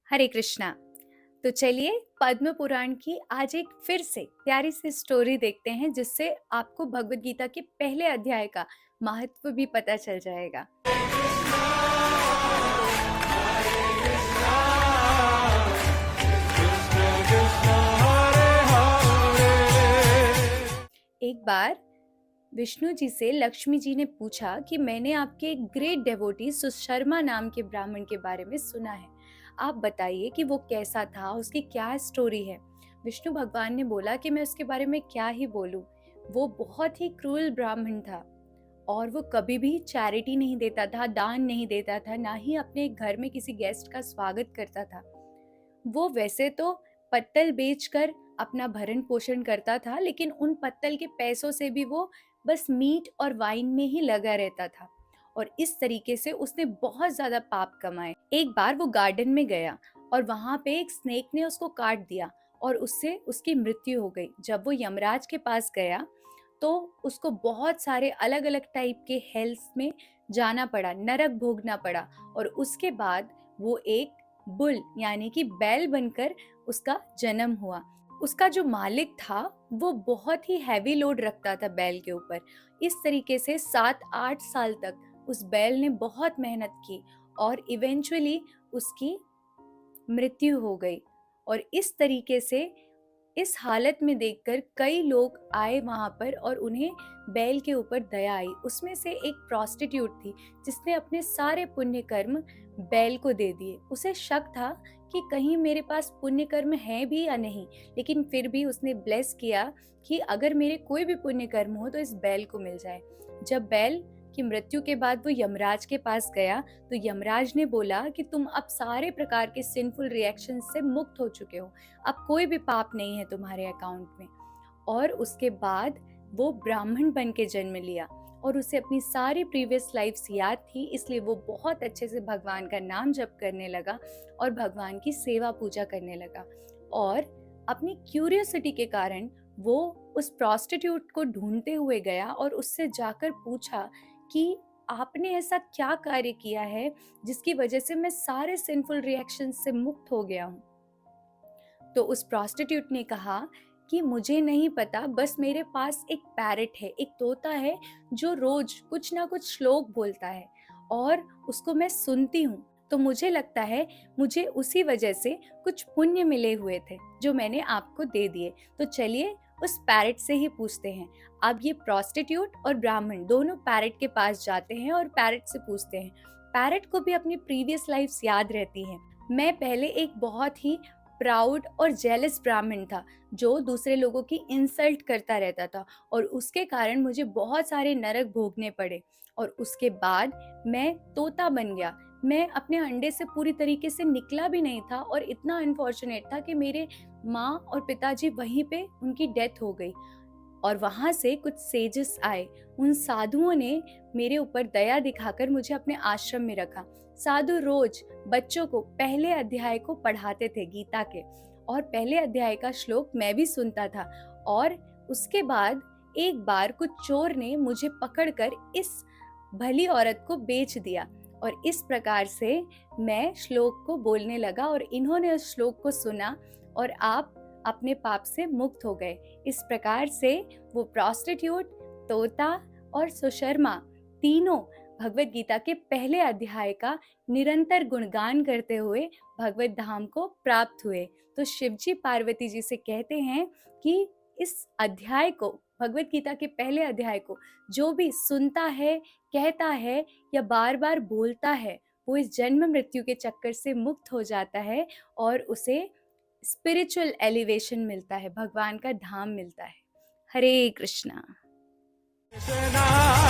हरे कृष्णा। तो चलिए पद्म पुराण की आज एक फिर से प्यारी सी स्टोरी देखते हैं, जिससे आपको भगवत गीता के पहले अध्याय का महत्व भी पता चल जाएगा। एक बार विष्णु जी से लक्ष्मी जी ने पूछा कि मैंने आपके एक ग्रेट डेवोटी सुशर्मा नाम के ब्राह्मण के बारे में सुना है। आप बताइए कि वो कैसा था, उसकी क्या स्टोरी है। विष्णु भगवान ने बोला कि मैं उसके बारे में क्या ही बोलूं। वो बहुत ही क्रूर ब्राह्मण था और वो कभी भी चैरिटी नहीं देता था, दान नहीं देता था, ना ही अपने घर में किसी गेस्ट का स्वागत करता था। वो वैसे तो पत्तल बेचकर अपना भरण पोषण करता था, लेकिन उन पत्तल के पैसों से भी वो बस मीट और वाइन में ही लगा रहता था। और इस तरीके से उसने बहुत ज्यादा पाप कमाए। एक बार वो गार्डन में गया और वहां पे एक स्नेक ने उसको काट दिया और उससे उसकी मृत्यु हो गई। जब वो यमराज के पास गया तो उसको बहुत सारे अलग अलग टाइप के हेल्स में जाना पड़ा, नरक भोगना पड़ा। और उसके बाद वो एक बुल यानी कि बैल बनकर उसका जन्म हुआ। उसका जो मालिक था वो बहुत ही हैवी लोड रखता था बैल के ऊपर। इस तरीके से 7-8 साल तक उस बैल ने बहुत मेहनत की और इवेंचुअली उसकी मृत्यु हो गई। और इस तरीके से इस हालत में देखकर कई लोग आए वहां पर और उन्हें बैल के ऊपर दया आई। उसमें से एक प्रोस्टिट्यूट थी जिसने अपने सारे पुण्य कर्म बैल को दे दिए। उसे शक था कि कहीं मेरे पास पुण्य कर्म है भी या नहीं, लेकिन फिर भी उसने ब्लेस किया कि अगर मेरे कोई भी पुण्य कर्म हो तो इस बैल को मिल जाए। जब बैल की मृत्यु के बाद वो यमराज के पास गया तो यमराज ने बोला कि तुम अब सारे प्रकार के सिंफुल रिएक्शन से मुक्त हो चुके हो, अब कोई भी पाप नहीं है तुम्हारे अकाउंट में। और उसके बाद वो ब्राह्मण बन के जन्म लिया और उसे अपनी सारी प्रीवियस लाइफ्स याद थी, इसलिए वो बहुत अच्छे से भगवान का नाम जप करने लगा और भगवान की सेवा पूजा करने लगा। और अपनी क्यूरियोसिटी के कारण वो उस प्रोस्टिट्यूट को ढूंढते हुए गया और उससे जाकर पूछा कि आपने ऐसा क्या कार्य किया है जिसकी वजह से मैं सारे सिंफुल रिएक्शन से मुक्त हो गया हूँ। तो उस प्रोस्टिट्यूट ने कहा कि मुझे नहीं पता, बस मेरे पास एक पैरट है, एक तोता है जो रोज कुछ ना कुछ श्लोक बोलता है और उसको मैं सुनती हूँ। तो मुझे लगता है मुझे उसी वजह से कुछ पुण्य मिले हुए थे जो मैंने आपको दे दिए। तो चलिए उस पैरट से ही पूछते हैं। अब ये प्रोस्टिट्यूट और ब्राह्मण दोनों पैरट के पास जाते हैं और पैरट से पूछते हैं। पैरट को भी अपनी प्रीवियस लाइफ्स याद रहती हैं। मैं पहले एक बहुत ही प्राउड और जेलस ब्राह्मण था जो दूसरे लोगों की इंसल्ट करता रहता था और उसके कारण मुझे बहुत सारे नरक भोगने पड़े। और उसके बाद मैं तोता बन गया। मैं अपने अंडे से पूरी तरीके से निकला भी नहीं था और इतना अनफॉर्चुनेट था कि मेरे माँ और पिताजी वहीं पे उनकी डेथ हो गई। और वहां से कुछ सेजेस आए। उन साधुओं ने मेरे ऊपर दया दिखाकर मुझे अपने आश्रम में रखा। साधु रोज बच्चों को पहले अध्याय को पढ़ाते थे गीता के, और पहले अध्याय का श्लोक मैं भी सुनता था। और उसके बाद एक बार कुछ चोर ने मुझे पकड़कर इस भली औरत को बेच दिया और इस प्रकार से मैं श्लोक को बोलने लगा और इन्होंने उस श्लोक को सुना और आप अपने पाप से मुक्त हो गए। इस प्रकार से वो प्रोस्टिट्यूट, तोता और सुशर्मा तीनों भगवत गीता के पहले अध्याय का निरंतर गुणगान करते हुए भगवत धाम को प्राप्त हुए। तो शिवजी पार्वती जी से कहते हैं कि इस अध्याय को, भगवत गीता के पहले अध्याय को जो भी सुनता है, कहता है या बार बार बोलता है, वो इस जन्म मृत्यु के चक्कर से मुक्त हो जाता है और उसे स्पिरिचुअल एलिवेशन मिलता है, भगवान का धाम मिलता है। हरे कृष्णा। कृष्णा